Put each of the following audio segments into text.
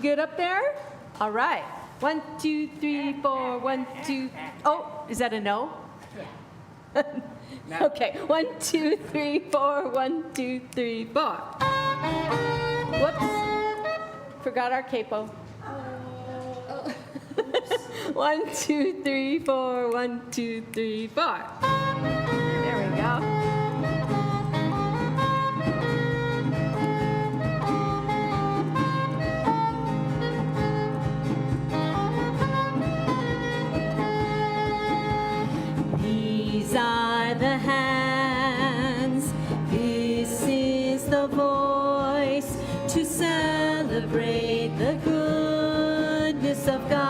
good up there? All right. 1, 2, 3, 4. 1, 2. Oh, is that a no? Yeah. Okay. 1, 2, 3, 4. 1, 2, 3, 4. Whoops. Forgot our capo. 1, 2, 3, 4. 1, 2, 3, 4. There we go. These are the hands. This is the voice to celebrate the goodness of God.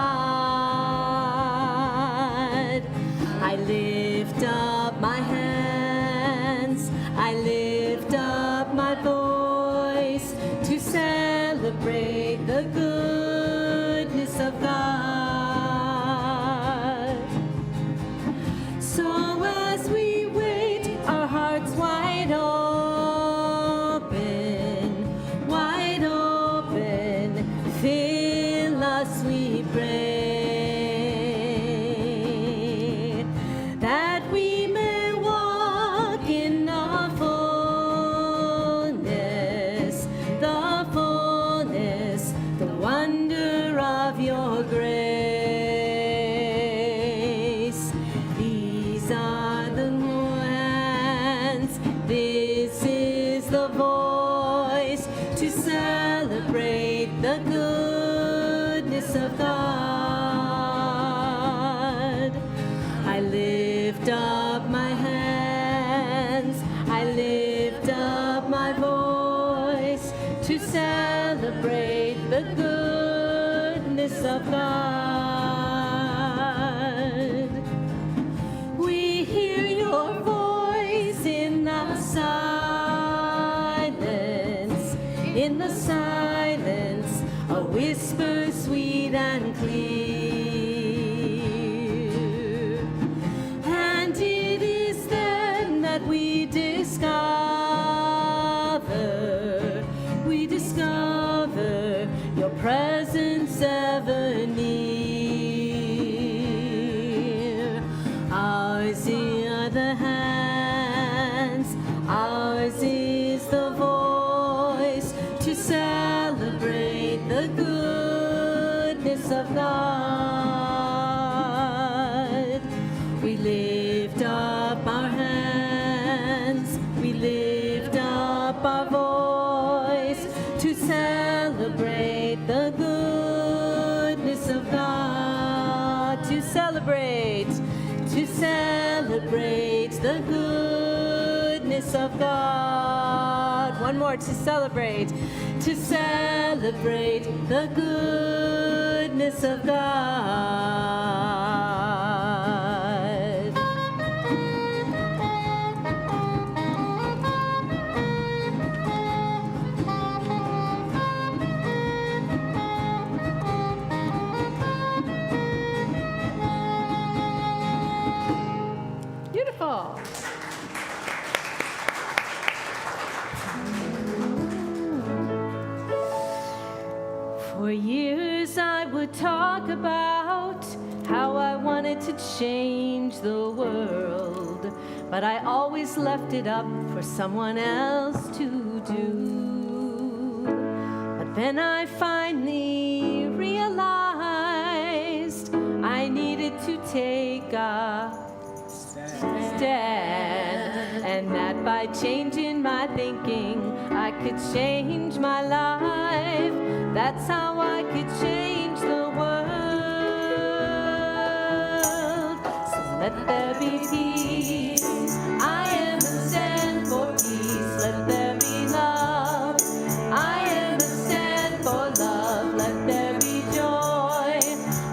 I lift up my hands, I lift up my voice to celebrate the goodness of God. So as we wait, our hearts wide open, fill us, we pray. Of God, I lift up my hands, I lift up my voice to celebrate the goodness of God. We hear your voice in the silence, a whisper sweet and clear. And it is then that we discover your presence ever near. Ours are the hands, ours is the voice to celebrate the goodness of God. We lift up our hands, we lift up our voice to celebrate the goodness of God. To celebrate the goodness of God. One more, to celebrate the goodness of God. Beautiful. For years I would talk about how I wanted to change the world, but I always left it up for someone else to do. But then I finally realized I needed to take a stand, and that by changing my thinking I could change my life. That's how I could change the world. So let there be peace. I am a stand for peace. Let there be love. I am a stand for love. Let there be joy.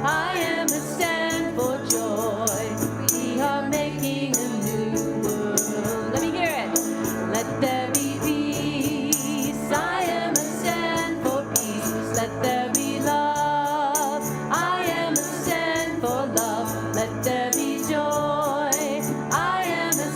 I am a stand for joy. We are making a new world. Let me hear it. Let there be peace. I am a stand for peace. Let there be love. I am a stand for love. Let there be joy. I am a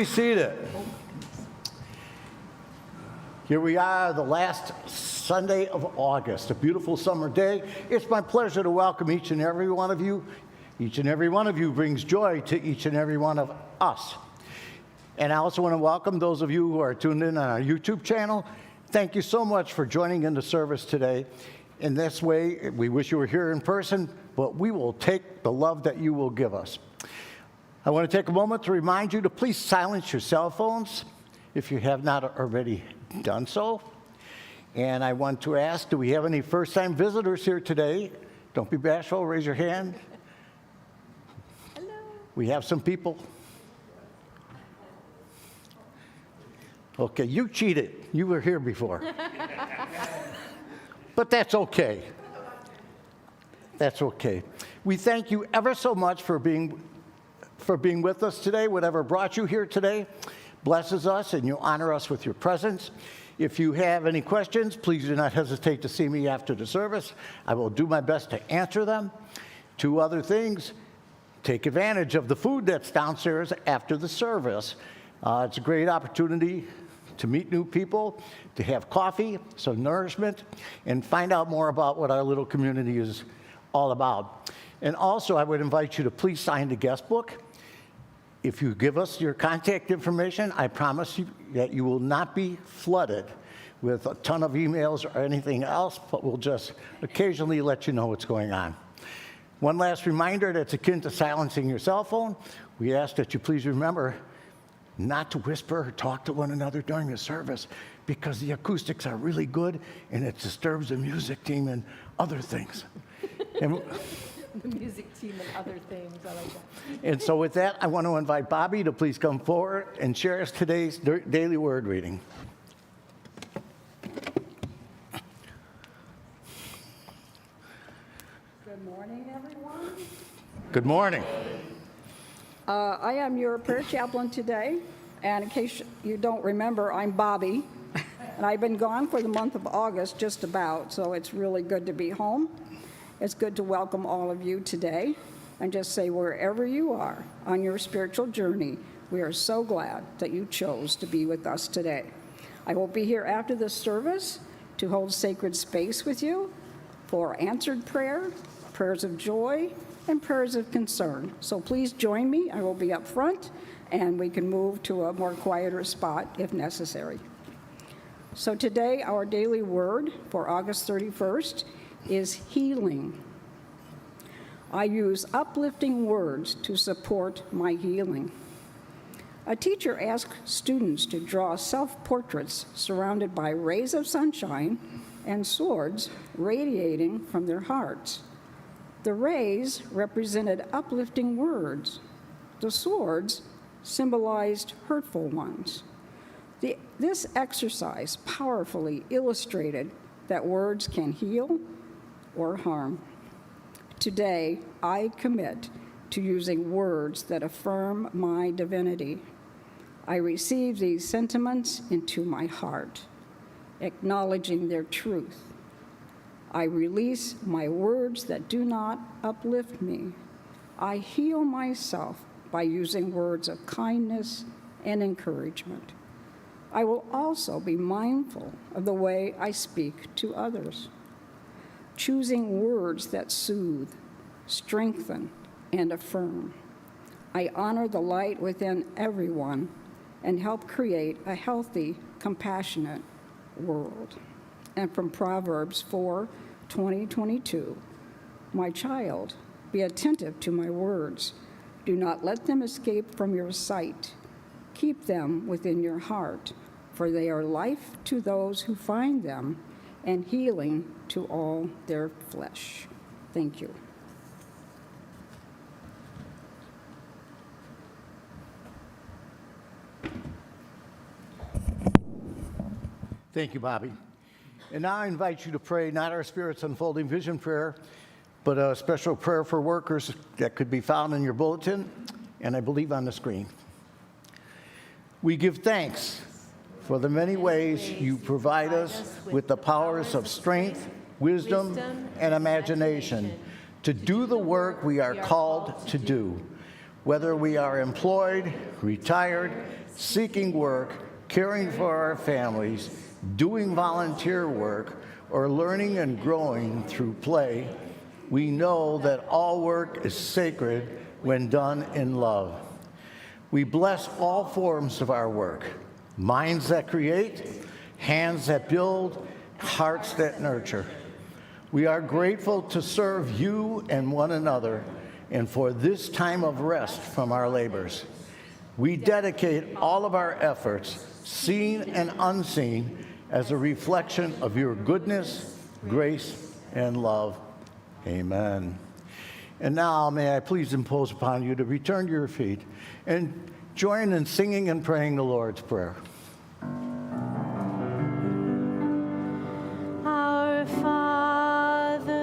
be seated. Here we are, the last Sunday of August, a beautiful summer day. It's my pleasure to welcome each and every one of you. Each and every one of you brings joy to each and every one of us. And I also want to welcome those of you who are tuned in on our YouTube channel. Thank you so much for joining in the service today. In this way, we wish you were here in person, but we will take the love that you will give us. I want to take a moment to remind you to please silence your cell phones if you have not already done so. And I want to ask, do we have any first-time visitors here today? Don't be bashful, raise your hand. Hello. We have some people. Okay, you cheated. You were here before. But that's okay. That's okay. We thank you ever so much for being with us today. Whatever brought you here today blesses us, and you honor us with your presence. If you have any questions, please do not hesitate to see me after the service. I will do my best to answer them. Two other things: take advantage of the food that's downstairs after the service. It's a great opportunity to meet new people, to have coffee, some nourishment, and find out more about what our little community is all about. And also, I would invite you to please sign the guest book. If you give us your contact information, I promise you that you will not be flooded with a ton of emails or anything else, but we'll just occasionally let you know what's going on. One last reminder that's akin to silencing your cell phone: we ask that you please remember not to whisper or talk to one another during the service, because the acoustics are really good and it disturbs the music team and other things. And The music team and other things. I like that. And so with that, I want to invite Bobby to please come forward and share us today's daily word reading. Good morning, everyone. Good morning. I am your prayer chaplain today, and in case you don't remember, I'm Bobby, and I've been gone for the month of August, just about, so it's really good to be home. It's good to welcome all of you today, and just say, wherever you are on your spiritual journey, we are so glad that you chose to be with us today. I will be here after the service to hold sacred space with you for answered prayer, prayers of joy, and prayers of concern. So please join me. I will be up front, and we can move to a more quieter spot if necessary. So today, our daily word for August 31st is healing. I use uplifting words to support my healing. A teacher asked students to draw self-portraits surrounded by rays of sunshine and swords radiating from their hearts. The rays represented uplifting words. The swords symbolized hurtful ones. This exercise powerfully illustrated that words can heal or harm. Today, I commit to using words that affirm my divinity. I receive these sentiments into my heart, acknowledging their truth. I release my words that do not uplift me. I heal myself by using words of kindness and encouragement. I will also be mindful of the way I speak to others, choosing words that soothe, strengthen, and affirm. I honor the light within everyone and help create a healthy, compassionate world. And from Proverbs 4:20-22, my child, be attentive to my words. Do not let them escape from your sight. Keep them within your heart, for they are life to those who find them and healing to all their flesh. Thank you. Thank you, Bobby. And now I invite you to pray not our Spirit's unfolding vision prayer, but a special prayer for workers that could be found in your bulletin, and I believe on the screen. We give thanks for the many ways you provide us with the powers of strength, wisdom, and imagination to do the work we are called to do. Whether we are employed, retired, seeking work, caring for our families, doing volunteer work, or learning and growing through play, we know that all work is sacred when done in love. We bless all forms of our work: minds that create, hands that build, hearts that nurture. We are grateful to serve you and one another, and for this time of rest from our labors. We dedicate all of our efforts, seen and unseen, as a reflection of your goodness, grace, and love. Amen. And now may I please impose upon you to return to your feet and join in singing and praying the Lord's Prayer. Our Father,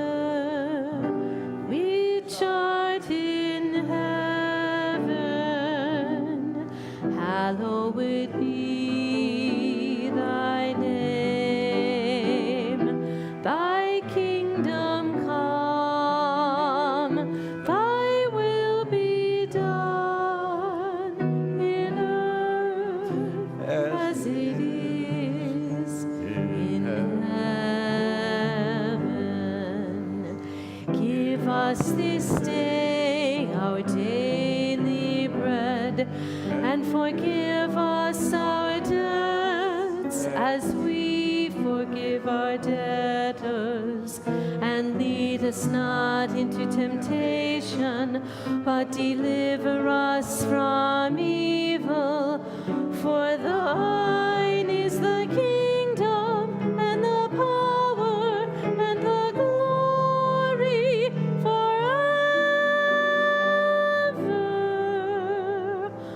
which art in heaven, hallowed be thy name. Thy kingdom come, thy will be done in earth as it is in heaven. Give us this day our daily bread, and forgive us our debts as we forgive our debtors. And lead us not into temptation, but deliver us from evil. For thine is the kingdom, and the power, and the glory forever.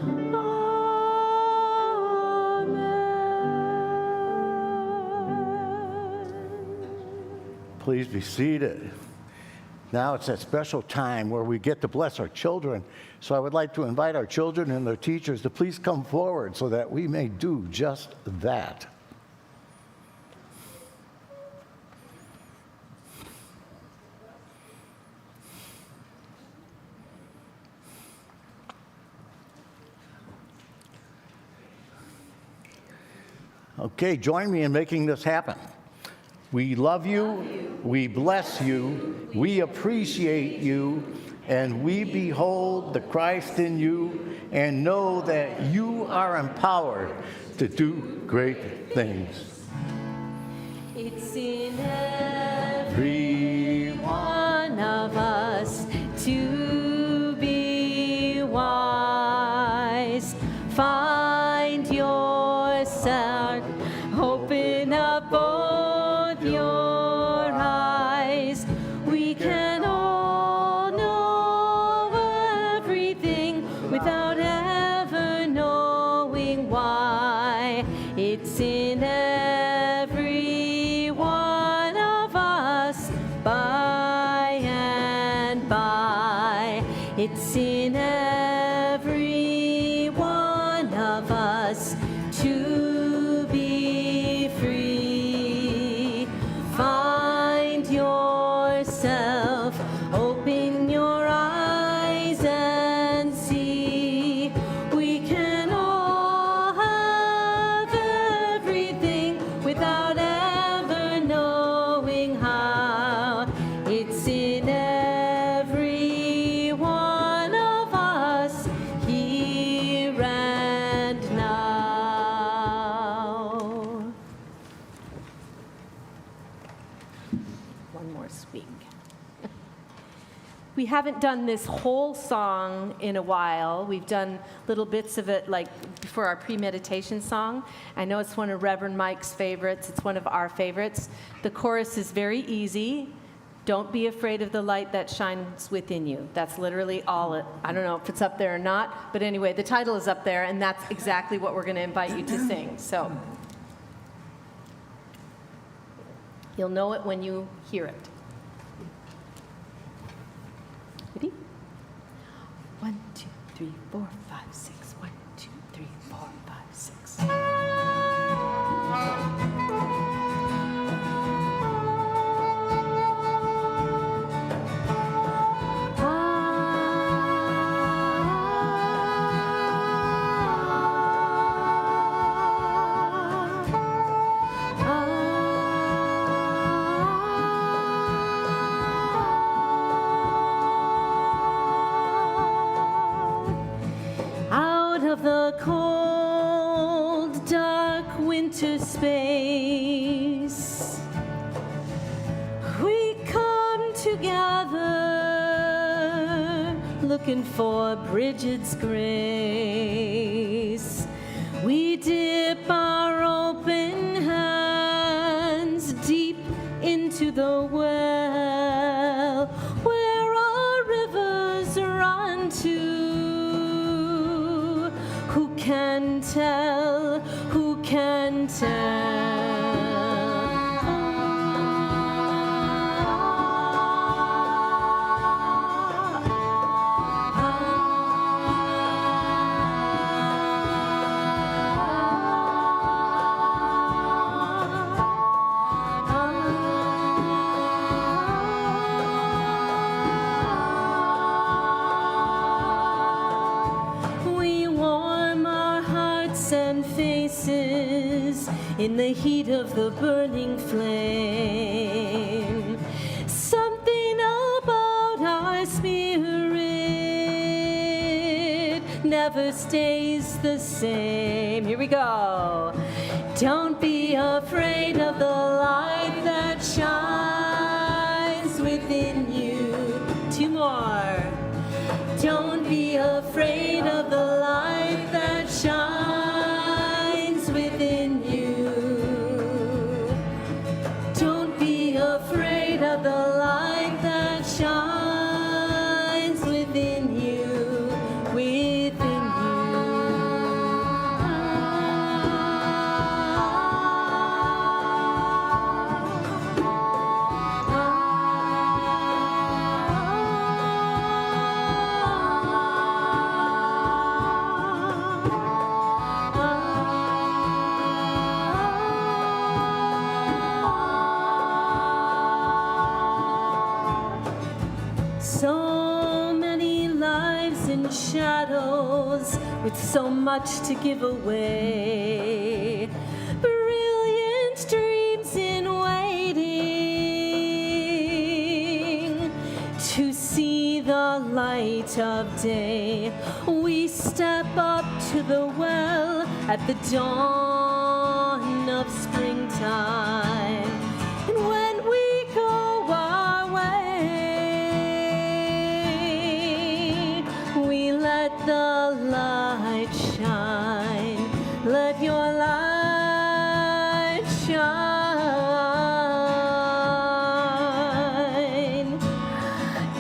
Amen. Please be seated. Now it's that special time where we get to bless our children. So I would like to invite our children and their teachers to please come forward so that we may do just that. Okay, join me in making this happen. We love you, we bless you, we appreciate you, and we behold the Christ in you and know that you are empowered to do great things. It's in every one of us to be wise. Find yourself, open up both your eyes. We can all know everything without ever knowing why. It's in every one of us by and by. It's in every one of us to be free. Find yourself, open your eyes and see. We can all have everything without ever knowing how. It's in every one of us here and now. One more swing. We haven't done this whole song in a while. We've done little bits of it like before our pre-meditation song. I know it's one of Reverend Mike's favorites. It's one of our favorites. The chorus is very easy. Don't be afraid of the light that shines within you. That's literally all it. I don't know if it's up there or not, but anyway, the title is up there, and that's exactly what we're going to invite you to sing. So you'll know it when you hear it. Ready? 1, 2, 3, 4, 5, 6. 1, 2, 3, 4, 5, 6. looking for Bridget's grace. We dip our open hands deep into the well where our rivers run to. Who can tell? Who can tell? In the heat of the burning flame, something about our spirit never stays the same. Here we go. Don't be afraid of the light that shines within you. Two more. Don't be afraid of the light that shines within you. Afraid of the light that shines within you, within shadows with so much to give away. Brilliant dreams in waiting to see the light of day. We step up to the well at the dawn of springtime. And when we go our way, we let the light shine. Let your light shine.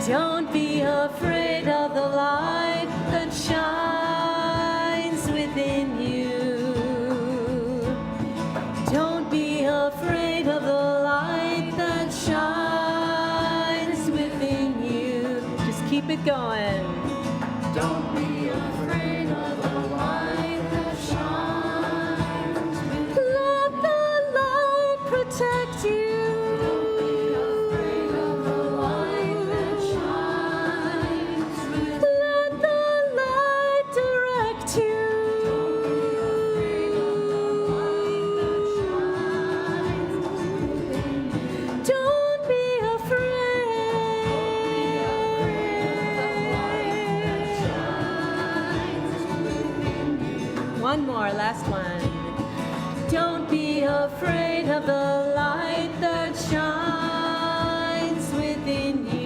Don't be afraid of the light that shines within you. Don't be afraid of the light that shines within you. Just keep it going. Don't be afraid of the light that shines within you. Let the light protect you. Don't be afraid of the light that shines within you. Let the light direct you. Don't be afraid. One more, last one. Don't be afraid of the light that shines within you.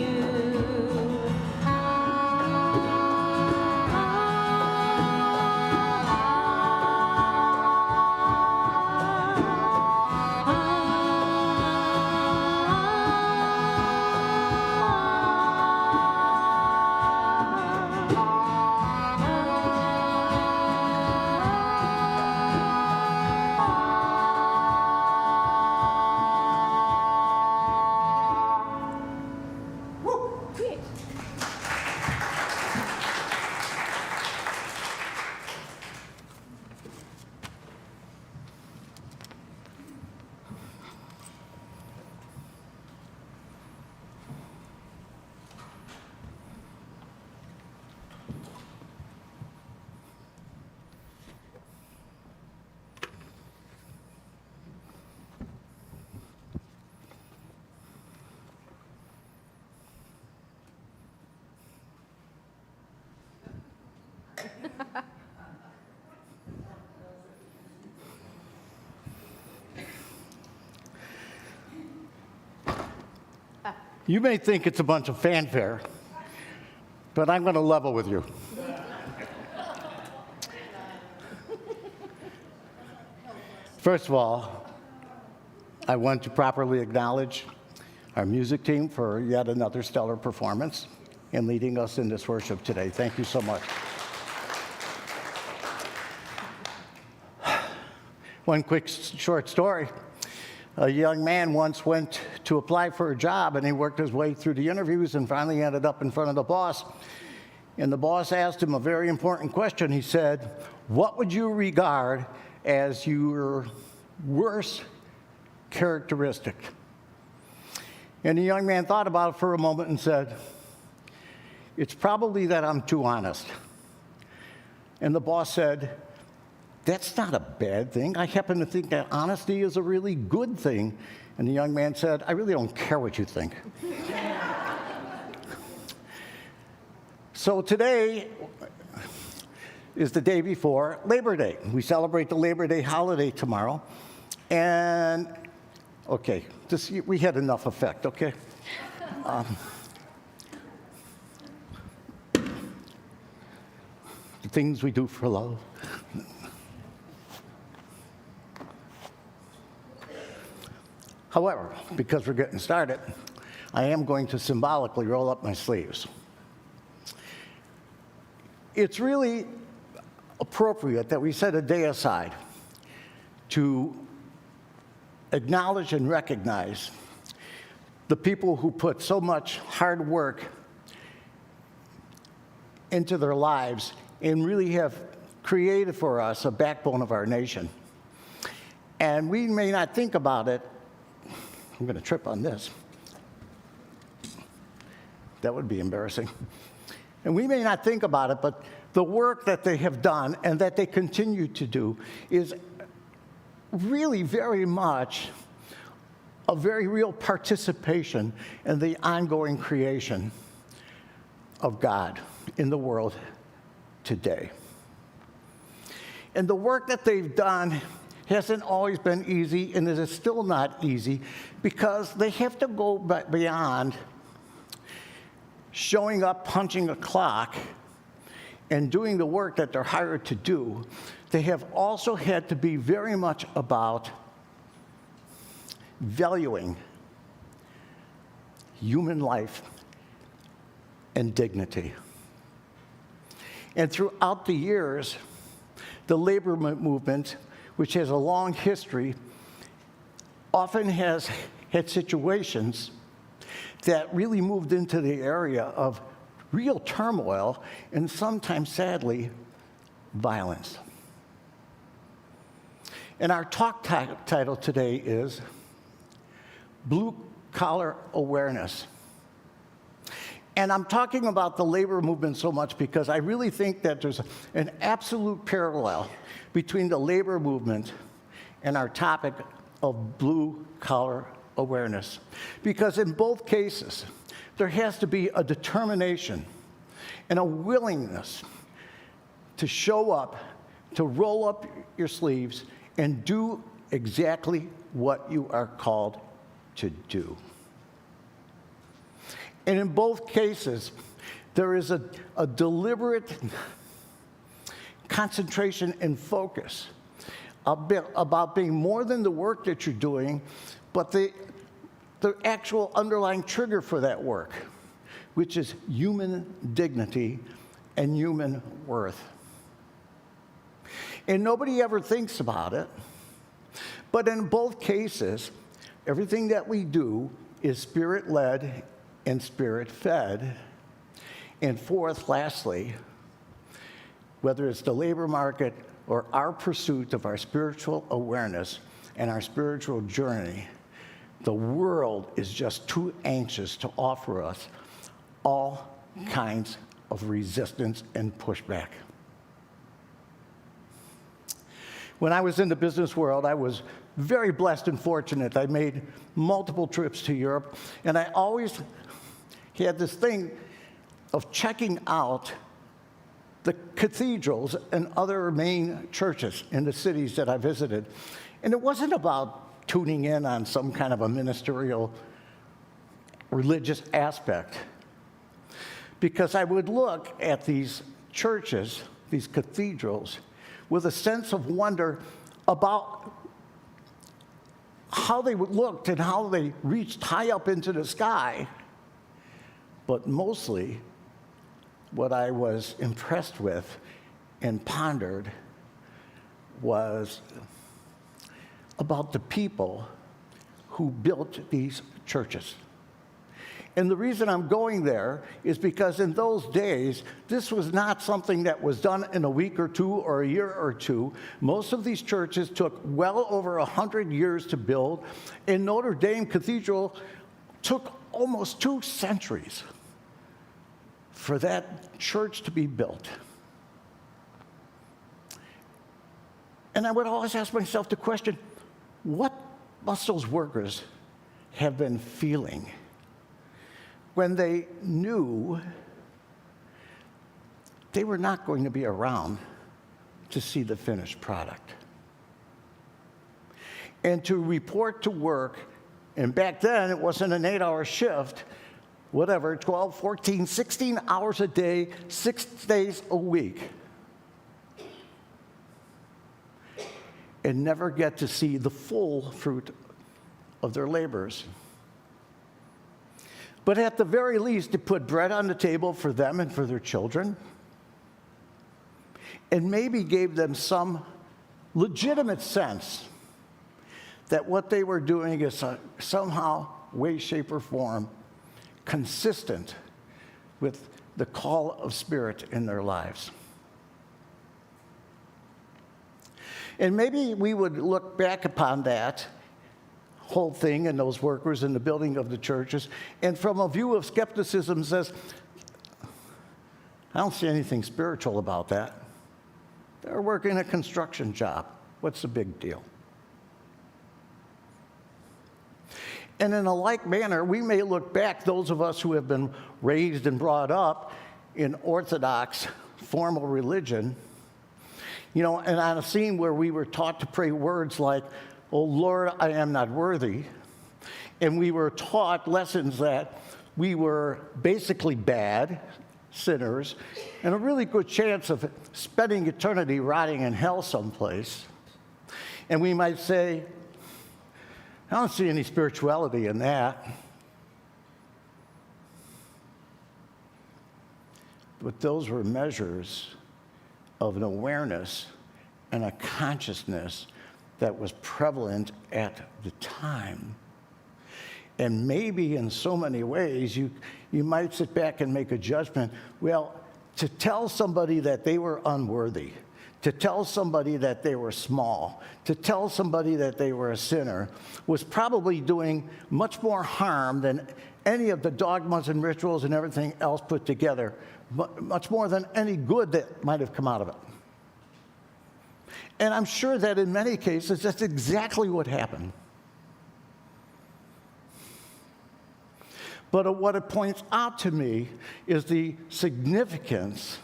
You may think it's a bunch of fanfare, but I'm going to level with you. First of all, I want to properly acknowledge our music team for yet another stellar performance in leading us in this worship today. Thank you so much. One quick short story. A young man once went to apply for a job, and he worked his way through the interviews and finally ended up in front of the boss. And the boss asked him a very important question. He said, "What would you regard as your worst characteristic?" And the young man thought about it for a moment and said, "It's probably that I'm too honest." And the boss said, "That's not a bad thing. I happen to think that honesty is a really good thing." And the young man said, "I really don't care what you think." So today is the day before Labor Day. We celebrate the Labor Day holiday tomorrow. And, okay, we had enough effect, okay? The things we do for love. However, because we're getting started, I am going to symbolically roll up my sleeves. It's really appropriate that we set a day aside to acknowledge and recognize the people who put so much hard work into their lives and really have created for us a backbone of our nation. And we may not think about it. I'm going to trip on this. That would be embarrassing. And we may not think about it, but the work that they have done and that they continue to do is really very much a very real participation in the ongoing creation of God in the world today. And the work that they've done hasn't always been easy, and it is still not easy, because they have to go beyond showing up, punching a clock, and doing the work that they're hired to do. They have also had to be very much about valuing human life and dignity. And throughout the years, the labor movement, which has a long history, often has had situations that really moved into the area of real turmoil and sometimes, sadly, violence. And our talk title today is Blue Collar Awareness. And I'm talking about the labor movement so much because I really think that there's an absolute parallel between the labor movement and our topic of blue collar awareness. Because in both cases, there has to be a determination and a willingness to show up, to roll up your sleeves, and do exactly what you are called to do. And in both cases, there is a deliberate concentration and focus about being more than the work that you're doing, but the actual underlying trigger for that work, which is human dignity and human worth. And nobody ever thinks about it, but in both cases, everything that we do is spirit-led and spirit-fed. And fourth, lastly, whether it's the labor market or our pursuit of our spiritual awareness and our spiritual journey, the world is just too anxious to offer us all kinds of resistance and pushback. When I was in the business world, I was very blessed and fortunate. I made multiple trips to Europe, and I always had this thing of checking out the cathedrals and other main churches in the cities that I visited. And it wasn't about tuning in on some kind of a ministerial religious aspect, because I would look at these churches, these cathedrals, with a sense of wonder about how they looked and how they reached high up into the sky. But mostly, what I was impressed with and pondered was about the people who built these churches. And the reason I'm going there is because in those days, this was not something that was done in a week or two or a year or two. Most of these churches took well over 100 years to build, and Notre Dame Cathedral took almost 2 centuries for that church to be built. And I would always ask myself the question, what must those workers have been feeling when they knew they were not going to be around to see the finished product? And to report to work, and back then it wasn't an 8-hour shift, whatever, 12, 14, 16 hours a day, 6 days a week, and never get to see the full fruit of their labors. But at the very least, to put bread on the table for them and for their children, and maybe gave them some legitimate sense that what they were doing is somehow, way, shape, or form, consistent with the call of Spirit in their lives. And maybe we would look back upon that whole thing and those workers in the building of the churches, and from a view of skepticism says, I don't see anything spiritual about that. They're working a construction job. What's the big deal? And in a like manner, we may look back, those of us who have been raised and brought up in Orthodox formal religion, and on a scene where we were taught to pray words like, "Oh Lord, I am not worthy," and we were taught lessons that we were basically bad sinners and a really good chance of spending eternity rotting in hell someplace. And we might say, I don't see any spirituality in that. But those were measures of an awareness and a consciousness that was prevalent at the time. And maybe in so many ways, you might sit back and make a judgment. Well, to tell somebody that they were unworthy, to tell somebody that they were small, to tell somebody that they were a sinner, was probably doing much more harm than any of the dogmas and rituals and everything else put together, much more than any good that might have come out of it. And I'm sure that in many cases, that's exactly what happened. But what it points out to me is the significance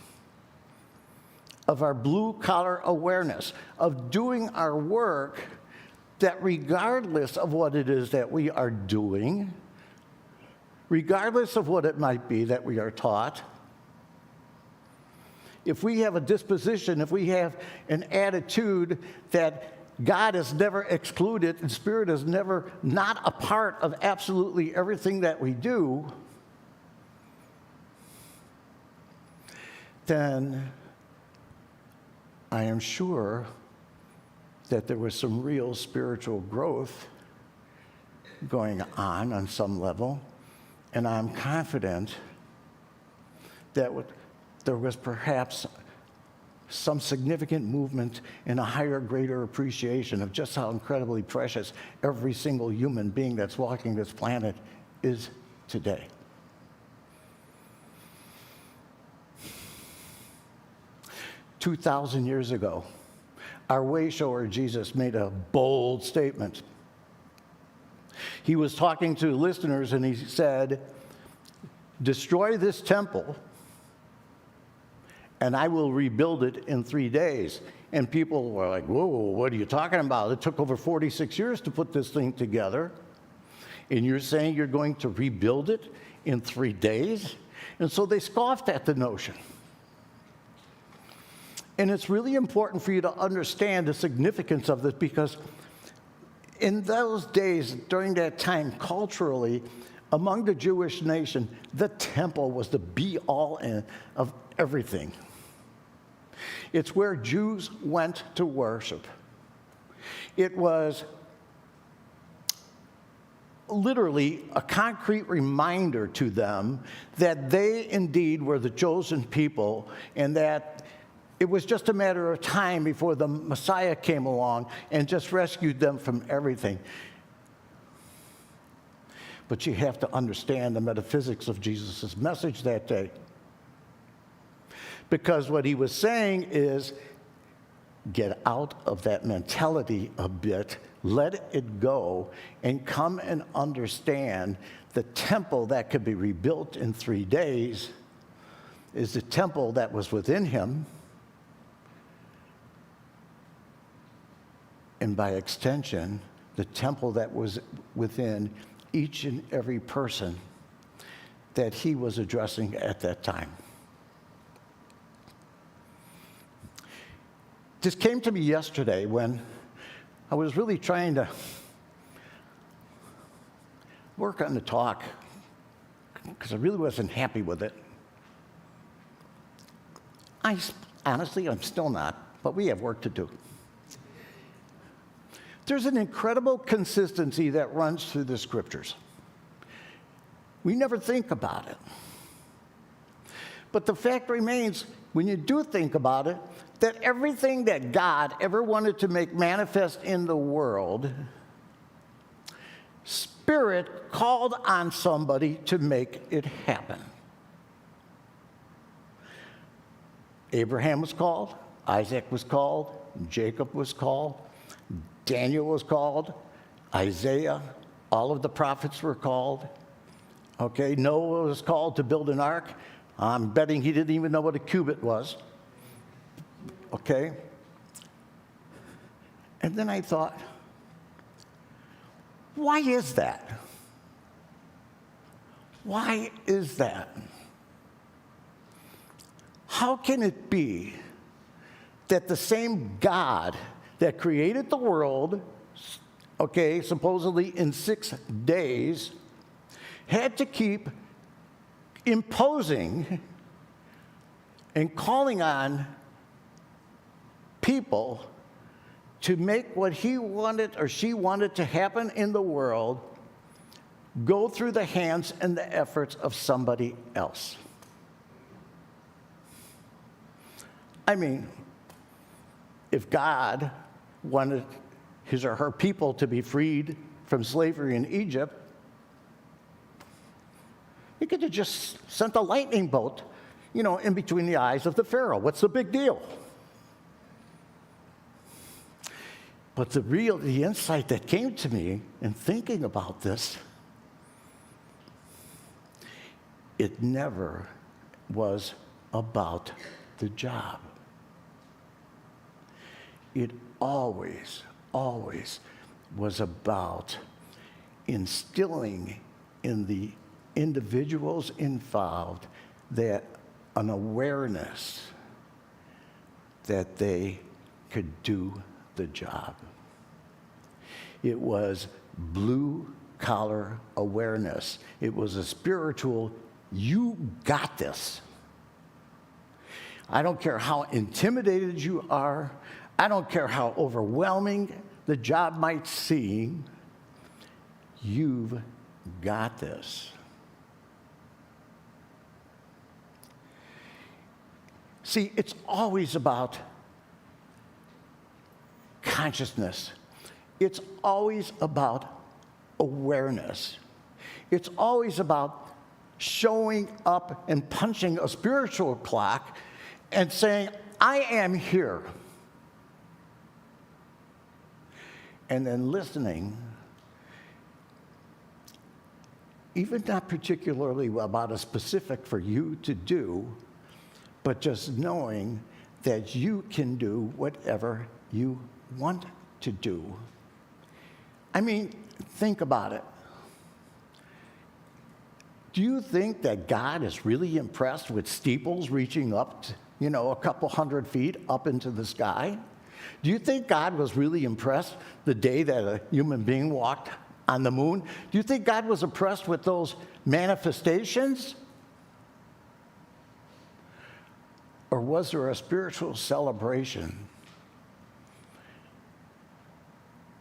of our blue-collar awareness, of doing our work, that regardless of what it is that we are doing, regardless of what it might be that we are taught, if we have a disposition, if we have an attitude that God is never excluded and Spirit is never not a part of absolutely everything that we do, then I am sure that there was some real spiritual growth going on some level, and I'm confident that there was perhaps some significant movement in a higher, greater appreciation of just how incredibly precious every single human being that's walking this planet is today. "2,000 years ago, our way-shower Jesus made a bold statement. He was talking to listeners and he said, "Destroy this temple, and I will rebuild it in 3 days." And people were like, "Whoa, what are you talking about? It took over 46 years to put this thing together. And you're saying you're going to rebuild it in 3 days?" And so they scoffed at the notion. And it's really important for you to understand the significance of this, because in those days, during that time, culturally, among the Jewish nation, the temple was the be-all of everything. It's where Jews went to worship. It was literally a concrete reminder to them that they indeed were the chosen people, and that it was just a matter of time before the Messiah came along and just rescued them from everything. But you have to understand the metaphysics of Jesus' message that day. Because what he was saying is, get out of that mentality a bit, let it go, and come and understand the temple that could be rebuilt in 3 days is the temple that was within him, and by extension, the temple that was within each and every person that he was addressing at that time. This came to me yesterday when I was really trying to work on the talk, because I really wasn't happy with it. Honestly, I'm still not, but we have work to do. There's an incredible consistency that runs through the scriptures. We never think about it. But the fact remains, when you do think about it, that everything that God ever wanted to make manifest in the world, Spirit called on somebody to make it happen. Abraham was called, Isaac was called, Jacob was called, Daniel was called, Isaiah, all of the prophets were called. Okay, Noah was called to build an ark. I'm betting he didn't even know what a cubit was. Okay? And then I thought, why is that? Why is that? How can it be that the same God that created the world, okay, supposedly in 6 days, had to keep imposing and calling on people to make what he wanted or she wanted to happen in the world go through the hands and the efforts of somebody else? I mean, if God wanted his or her people to be freed from slavery in Egypt, he could have just sent a lightning bolt, in between the eyes of the Pharaoh. What's the big deal? But the insight that came to me in thinking about this, it never was about the job. It always was about instilling in the individuals involved that an awareness that they could do the job. It was blue-collar awareness. It was a spiritual, you got this. I don't care how intimidated you are. I don't care how overwhelming the job might seem. You've got this. See, it's always about consciousness. It's always about awareness. It's always about showing up and punching a spiritual clock and saying, I am here. And then listening, even not particularly about a specific for you to do, but just knowing that you can do whatever you want to do. I mean, think about it. Do you think that God is really impressed with steeples reaching up, a couple hundred feet up into the sky? Do you think God was really impressed the day that a human being walked on the moon? Do you think God was impressed with those manifestations? Or was there a spiritual celebration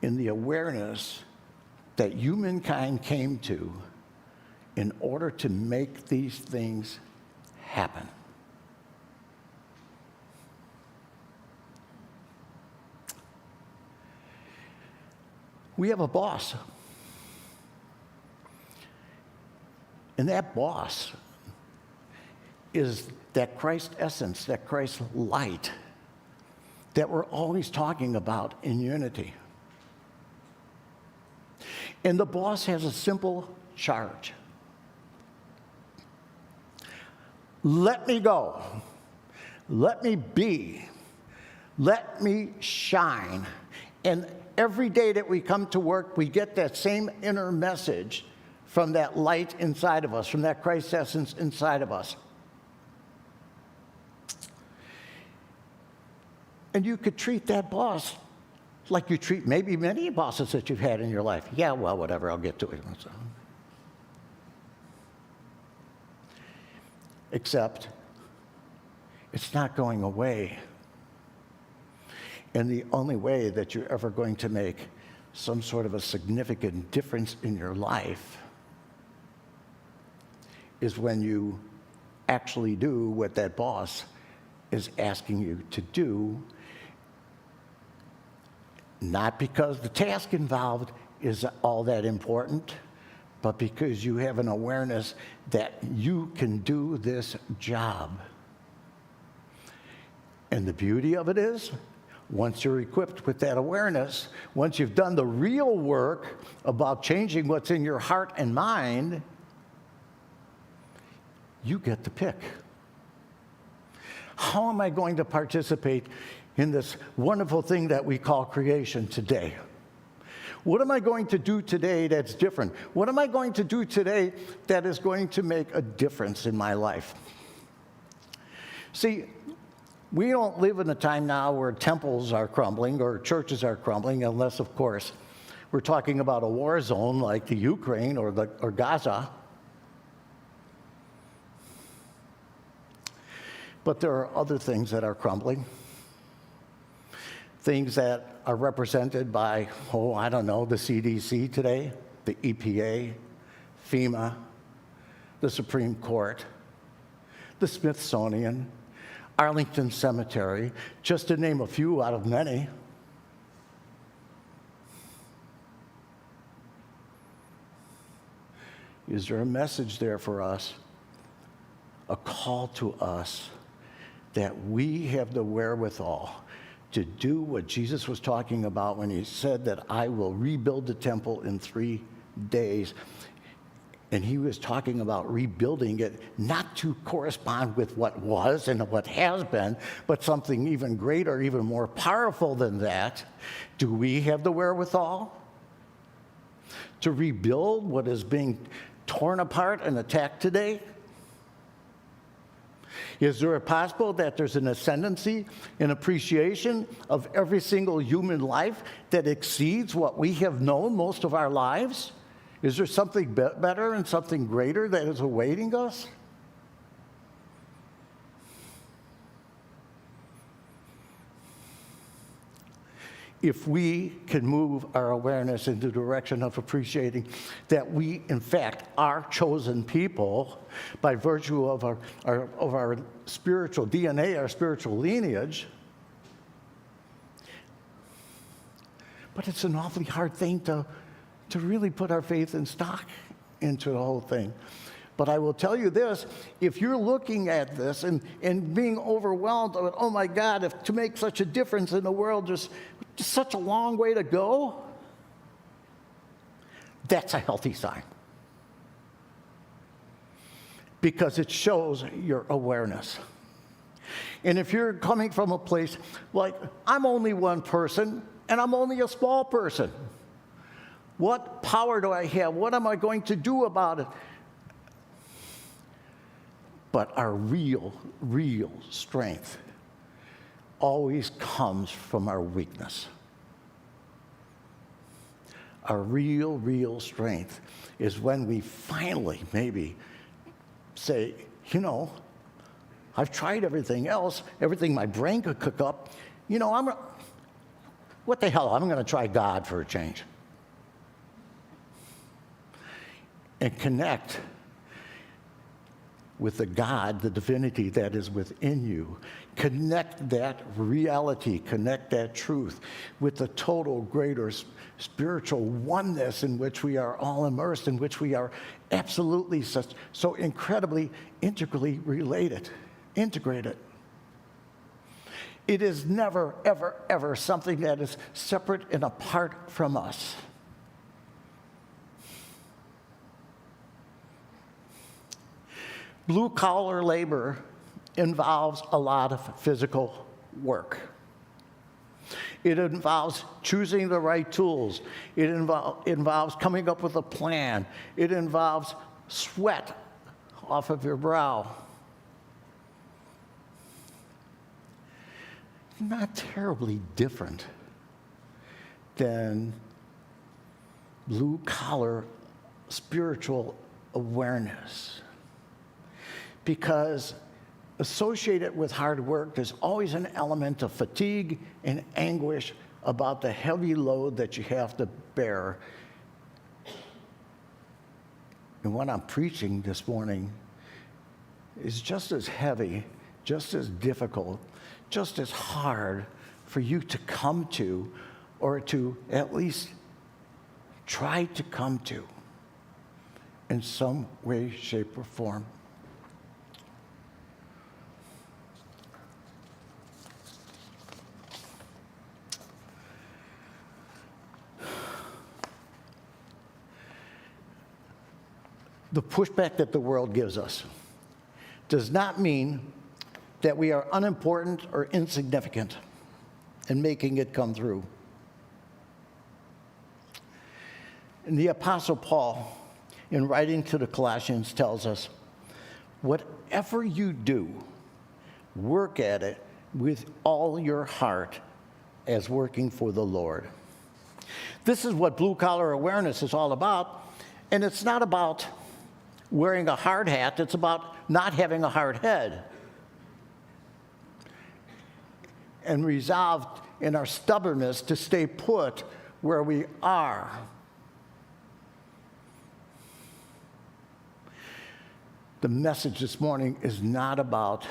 in the awareness that humankind came to in order to make these things happen? We have a boss. And that boss is that Christ essence, that Christ light that we're always talking about in unity. And the boss has a simple charge. Let me go. Let me be. Let me shine. And every day that we come to work, we get that same inner message from that light inside of us, from that Christ essence inside of us. And you could treat that boss like you treat maybe many bosses that you've had in your life. Yeah, well, whatever, I'll get to it. Except it's not going away. And the only way that you're ever going to make some sort of a significant difference in your life is when you actually do what that boss is asking you to do, not because the task involved is all that important, but because you have an awareness that you can do this job. And the beauty of it is, once you're equipped with that awareness, once you've done the real work about changing what's in your heart and mind, you get to pick. How am I going to participate in this wonderful thing that we call creation today? What am I going to do today that's different? What am I going to do today that is going to make a difference in my life? See, we don't live in a time now where temples are crumbling or churches are crumbling, unless, of course, we're talking about a war zone like the Ukraine or Gaza. But there are other things that are crumbling. Things that are represented by, the CDC today, the EPA, FEMA, the Supreme Court, the Smithsonian, Arlington Cemetery, just to name a few out of many. Is there a message there for us, a call to us that we have the wherewithal to do what Jesus was talking about when he said that I will rebuild the temple in 3 days? And he was talking about rebuilding it not to correspond with what was and what has been, but something even greater, even more powerful than that. Do we have the wherewithal to rebuild what is being torn apart and attacked today? Is there a possible that there's an ascendancy, an appreciation of every single human life that exceeds what we have known most of our lives? Is there something better and something greater that is awaiting us? If we can move our awareness in the direction of appreciating that we, in fact, are chosen people by virtue of our spiritual DNA, our spiritual lineage, but it's an awfully hard thing to really put our faith and stock into the whole thing. But I will tell you this, if you're looking at this and being overwhelmed with, oh my God, to make such a difference in the world, just such a long way to go, that's a healthy sign. Because it shows your awareness. And if you're coming from a place like, I'm only one person and I'm only a small person, what power do I have? What am I going to do about it? But our real strength always comes from our weakness. Our real strength is when we finally maybe say, you know, I've tried everything else, everything my brain could cook up. You know, what the hell, I'm going to try God for a change. And connect with the God, the divinity that is within you. Connect that reality, connect that truth with the total greater spiritual oneness in which we are all immersed, in which we are absolutely so incredibly integrally related, integrated. It is never, ever something that is separate and apart from us. Blue-collar labor involves a lot of physical work. It involves choosing the right tools. It involves coming up with a plan. It involves sweat off of your brow. Not terribly different than blue-collar spiritual awareness. Because associated with hard work, there's always an element of fatigue and anguish about the heavy load that you have to bear. And what I'm preaching this morning is just as heavy, just as difficult, just as hard for you to come to, or to at least try to come to in some way, shape, or form. The pushback that the world gives us does not mean that we are unimportant or insignificant in making it come through. And the Apostle Paul, in writing to the Colossians, tells us, whatever you do, work at it with all your heart as working for the Lord. This is what blue-collar awareness is all about, and it's not about wearing a hard hat, it's about not having a hard head. And resolved in our stubbornness to stay put where we are. The message this morning is not about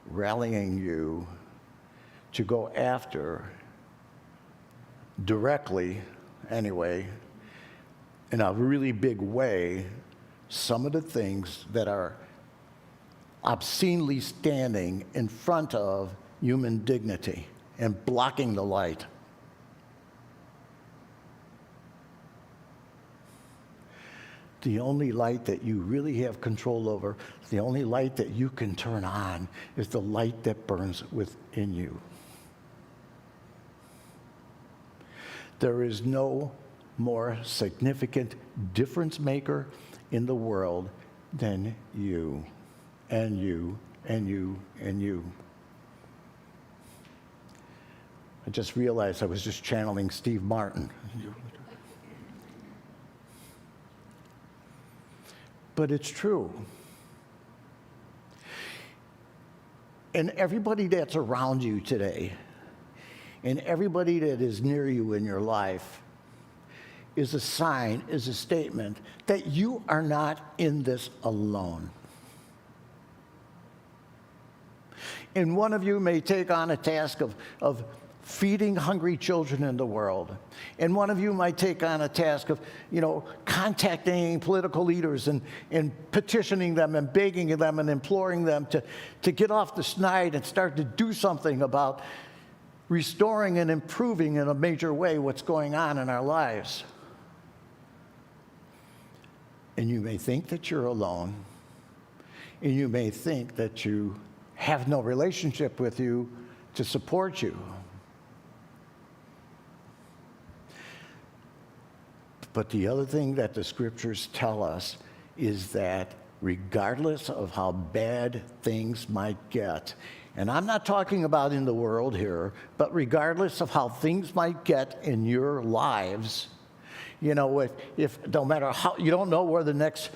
rallying you to go after, directly anyway, in a really big way, some of the things that are obscenely standing in front of human dignity and blocking the light. The only light that you really have control over, the only light that you can turn on, is the light that burns within you. There is no more significant difference maker in the world than you, and you, and you, and you. I just realized I was just channeling Steve Martin. But it's true. And everybody that's around you today, and everybody that is near you in your life, is a sign, is a statement that you are not in this alone. And one of you may take on a task of feeding hungry children in the world. And one of you might take on a task of, contacting political leaders and petitioning them and begging them and imploring them to get off the schneid and start to do something about restoring and improving in a major way what's going on in our lives. And you may think that you're alone, and you may think that you have no relationship with you to support you. But the other thing that the scriptures tell us is that regardless of how bad things might get. And I'm not talking about in the world here, but regardless of how things might get in your lives, you know, if no matter how, you don't know where the next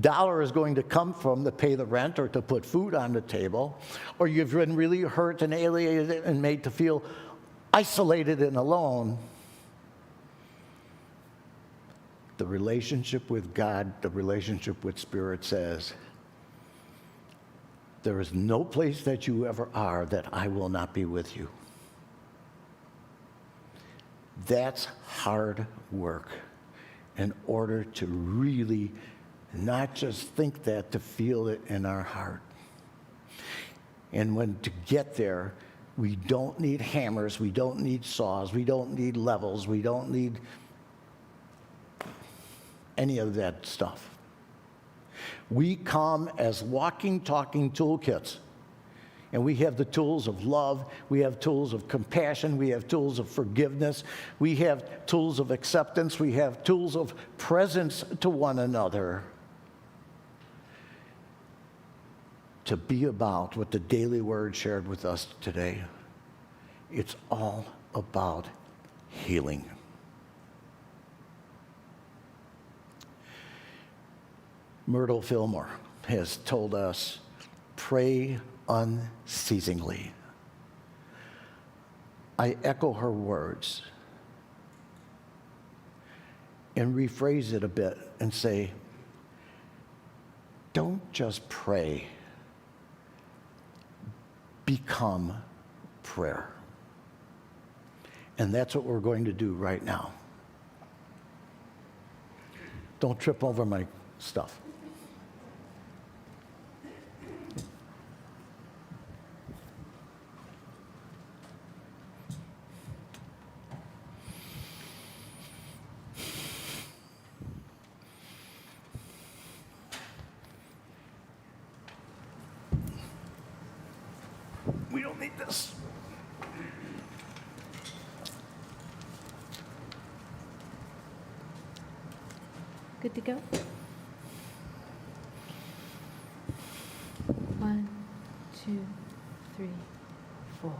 dollar is going to come from to pay the rent or to put food on the table, or you've been really hurt and alienated and made to feel isolated and alone, the relationship with God, the relationship with Spirit says, there is no place that you ever are that I will not be with you. That's hard work in order to really not just think that, to feel it in our heart. And when to get there, we don't need hammers, we don't need saws, we don't need levels, we don't need any of that stuff. We come as walking, talking toolkits. And we have the tools of love, we have tools of compassion, we have tools of forgiveness, we have tools of acceptance, we have tools of presence to one another to be about what the Daily Word shared with us today. It's all about healing. Myrtle Fillmore has told us, pray unceasingly. I echo her words and rephrase it a bit and say, don't just pray, become prayer. And that's what we're going to do right now. Don't trip over my stuff. We don't need this. Good to go? 1, 2, 3, 4.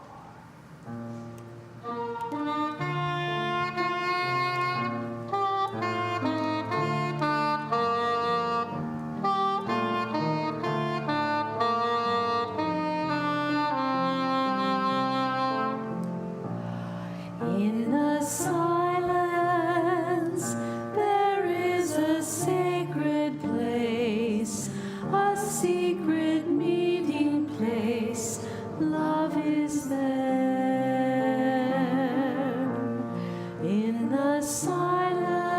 In the silence, there is a sacred place, a secret meeting place. Love is there. In the silence,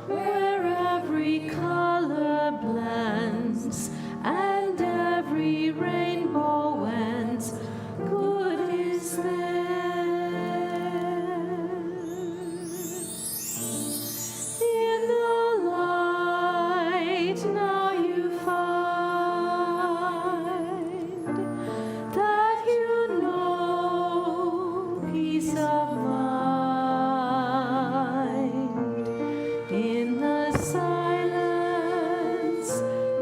where every color blends and every rainbow ends, good is there. In the light now you find that you know peace of mind. In the silence,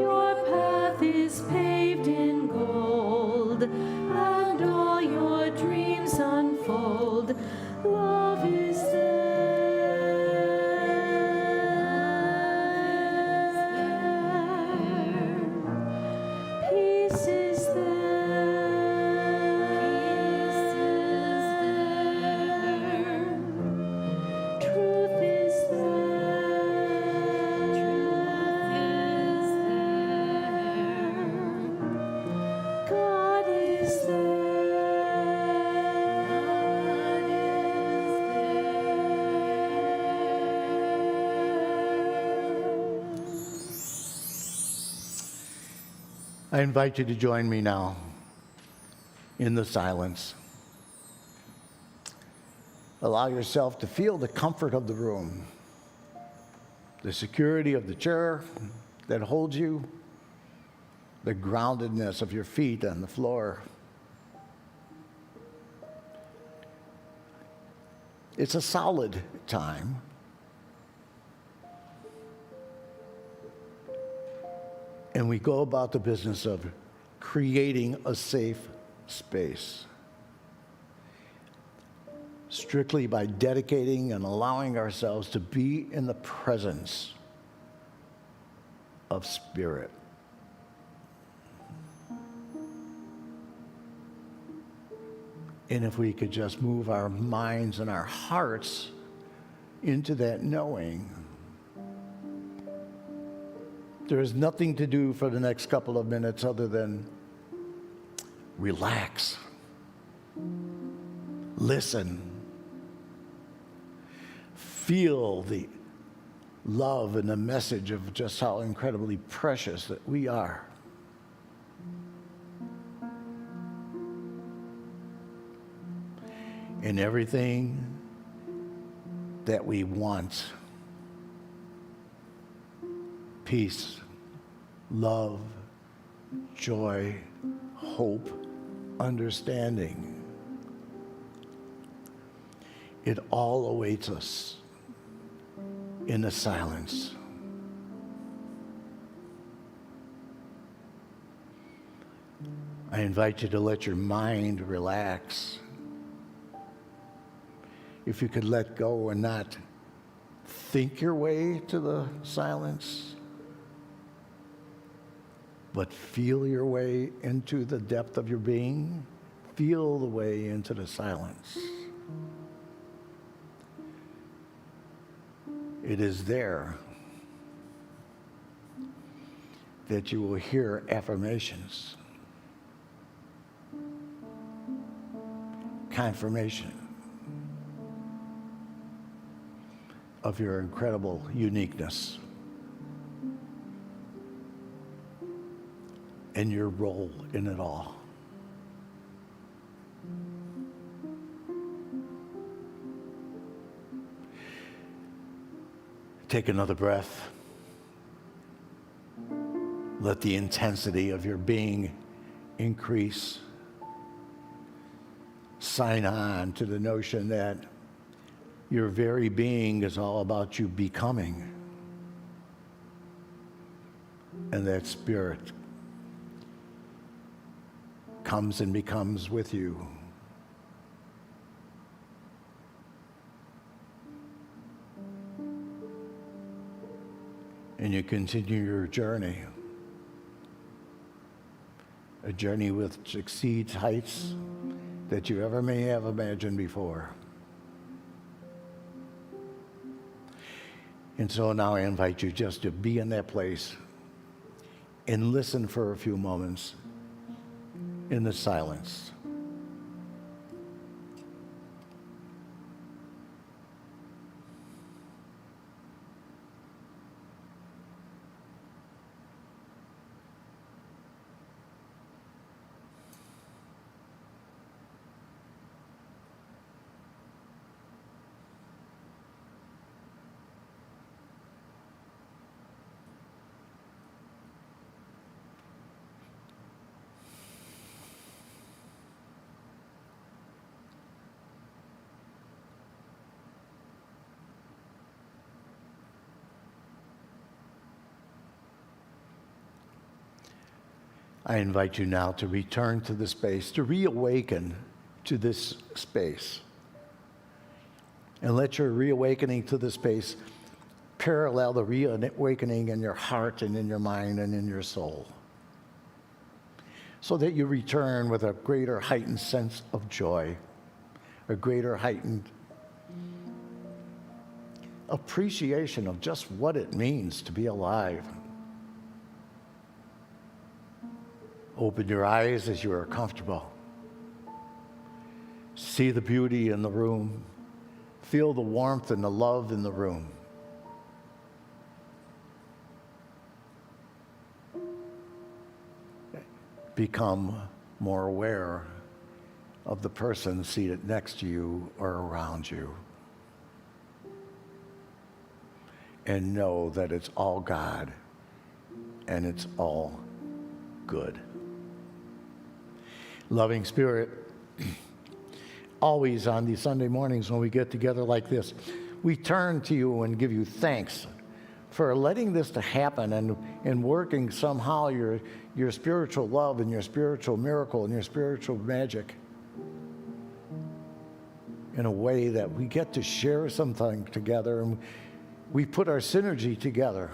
your path is paved in gold, and all your dreams unfold. Love is there. Peace is there. Truth is there. God is I invite you to join me now in the silence. Allow yourself to feel the comfort of the room, the security of the chair that holds you, the groundedness of your feet on the floor. It's a solid time. And we go about the business of creating a safe space, strictly by dedicating and allowing ourselves to be in the presence of Spirit. And if we could just move our minds and our hearts into that knowing, there is nothing to do for the next couple of minutes other than relax, listen, feel the love and the message of just how incredibly precious that we are. And everything that we want, peace, love, joy, hope, understanding, it all awaits us in the silence. I invite you to let your mind relax. If you could let go and not think your way to the silence, but feel your way into the depth of your being, feel the way into the silence. It is there that you will hear affirmations, confirmation of your incredible uniqueness and your role in it all. Take another breath. Let the intensity of your being increase. Sign on to the notion that your very being is all about you becoming. And that Spirit comes and becomes with you. And you continue your journey. A journey which exceeds heights that you ever may have imagined before. And so now I invite you just to be in that place and listen for a few moments in the silence. I invite you now to return to the space, to reawaken to this space. And let your reawakening to the space parallel the reawakening in your heart and in your mind and in your soul, so that you return with a greater heightened sense of joy, a greater heightened appreciation of just what it means to be alive. Open your eyes as you are comfortable. See the beauty in the room. Feel the warmth and the love in the room. Become more aware of the person seated next to you or around you. And know that it's all God and it's all good. Loving Spirit, always on these Sunday mornings when we get together like this, we turn to you and give you thanks for letting this to happen and working somehow your spiritual love and your spiritual miracle and your spiritual magic in a way that we get to share something together, and we put our synergy together.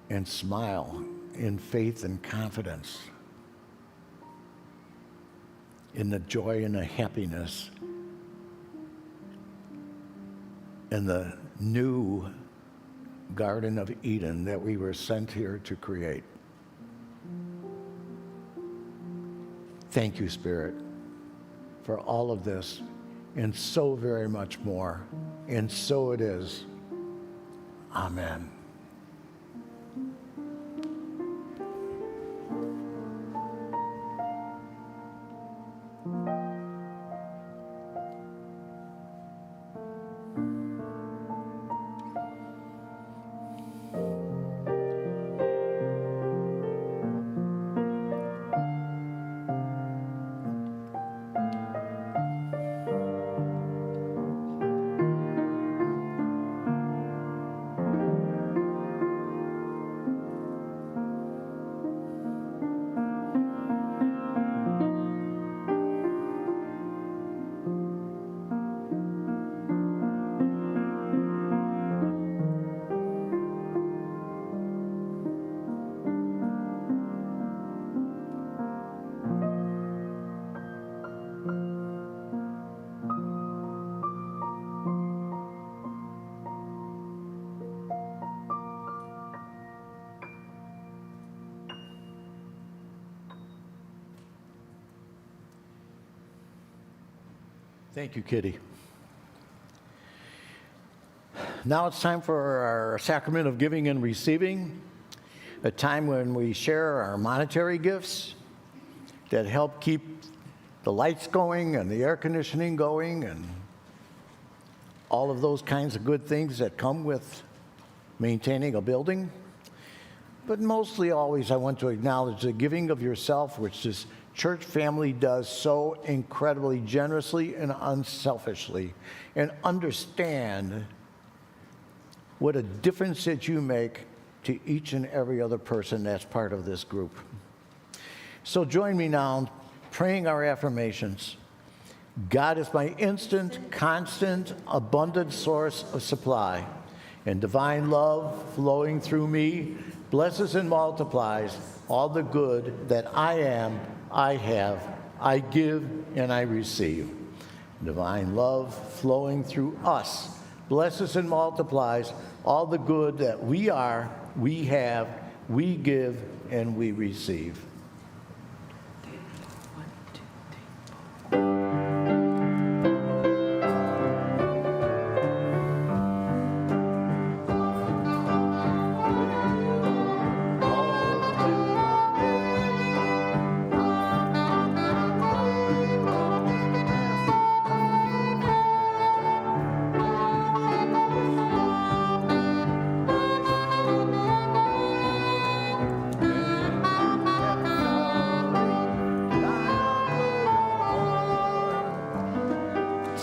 And smile in faith and confidence, in the joy and the happiness, in the new Garden of Eden that we were sent here to create. Thank you, Spirit, for all of this and so very much more. And so it is. Amen. Thank you, Kitty. Now it's time for our sacrament of giving and receiving, a time when we share our monetary gifts that help keep the lights going and the air conditioning going and all of those kinds of good things that come with maintaining a building. But mostly always I want to acknowledge the giving of yourself, which this church family does so incredibly generously and unselfishly, and understand what a difference that you make to each and every other person that's part of this group. So join me now in praying our affirmations. God is my instant, constant, abundant source of supply, and divine love flowing through me blesses and multiplies all the good that I am, I have, I give, and I receive. Divine love flowing through us blesses and multiplies all the good that we are, we have, we give, and we receive.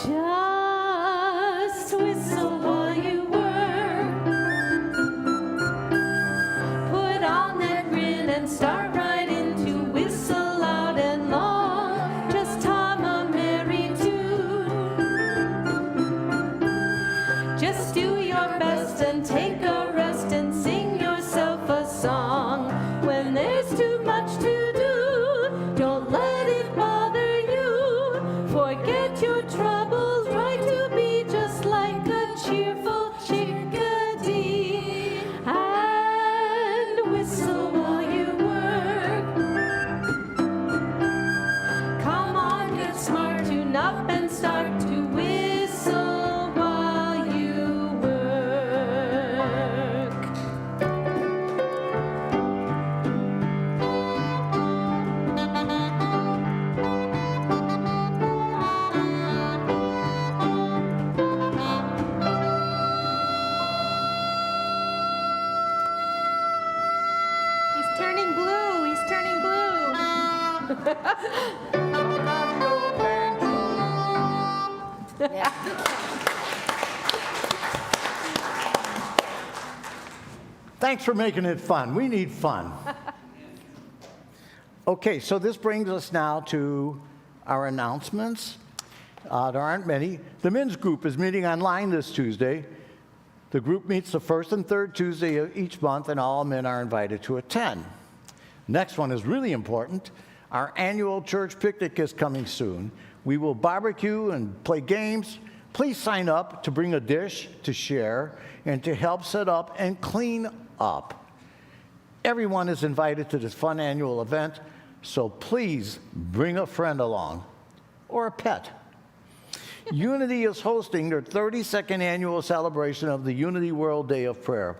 Just whistle while you work. Put on that grin and start right into whistle loud and long. Just hum a merry tune. Just do your best and take a rest and sing yourself a song. When there's too much to do, don't let it bother you. Forget your troubles, try to be just like a cheerful chickadee. And whistle while you work. Come on, get smart, tune up and start to whistle while you work. He's turning blue. He's turning blue. Yeah. Thanks for making it fun. We need fun. Okay, so this brings us now to our announcements. There aren't many. The men's group is meeting online this Tuesday. The group meets the first and third Tuesday of each month, and all men are invited to attend. Next one is really important. Our annual church picnic is coming soon. We will barbecue and play games. Please sign up to bring a dish to share and to help set up and clean up. Everyone is invited to this fun annual event, so please bring a friend along or a pet. Unity is hosting their 32nd annual celebration of the Unity World Day of Prayer.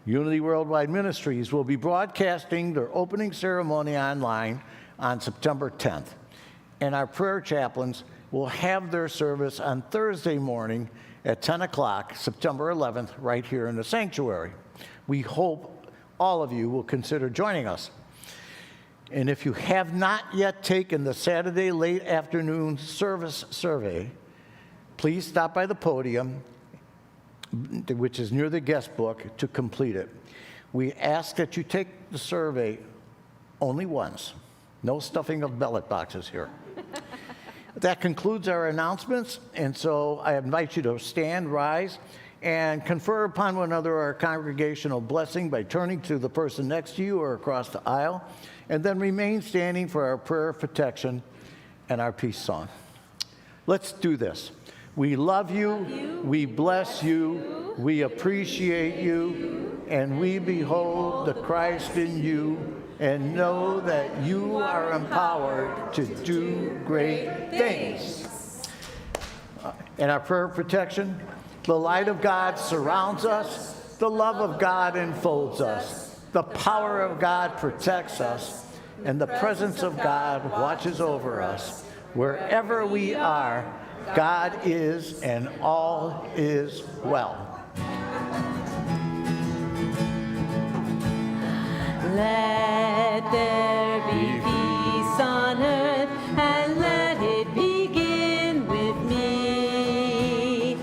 Unity Worldwide Ministries will be broadcasting their opening ceremony online on September 10th. And our prayer chaplains will have their service on Thursday morning at 10 o'clock, September 11th, right here in the sanctuary. We hope all of you will consider joining us. And if you have not yet taken the Saturday late afternoon service survey, please stop by the podium, which is near the guest book, to complete it. We ask that you take the survey only once. No stuffing of ballot boxes here. That concludes our announcements, and so I invite you to stand, rise, and confer upon one another our congregational blessing by turning to the person next to you or across the aisle, and then remain standing for our prayer of protection and our peace song. Let's do this. We love you, we bless you, we appreciate you, and we behold the Christ in you, and know that you are empowered to do great things. And our prayer of protection, the light of God surrounds us, the love of God enfolds us, the power of God protects us, and the presence of God watches over us. Wherever we are, God is, and all is well. Let there be peace on earth, and let it begin with me.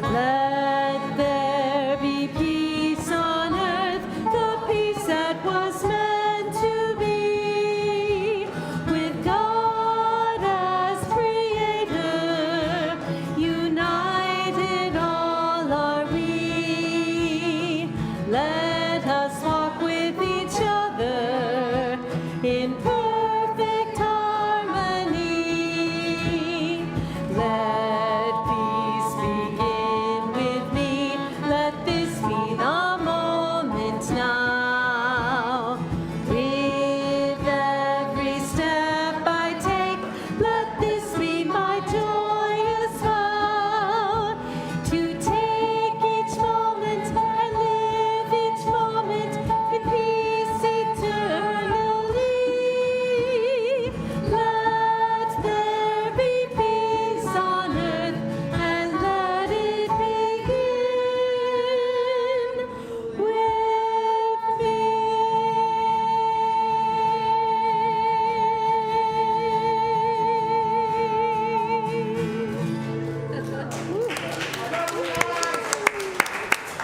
Let there be peace on earth, the peace that was meant to be. With God as creator, united all are we. Let us walk with each other in perfect harmony. Let peace begin with me. Let this be the moment now. With every step I take, let this be my joyous vow. To take each moment and live each moment in peace eternally. Let there be peace on earth, and let it begin with me.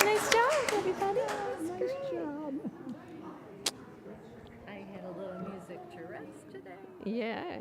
Nice job, everybody. Nice job. I had a little music to rest today. Yeah.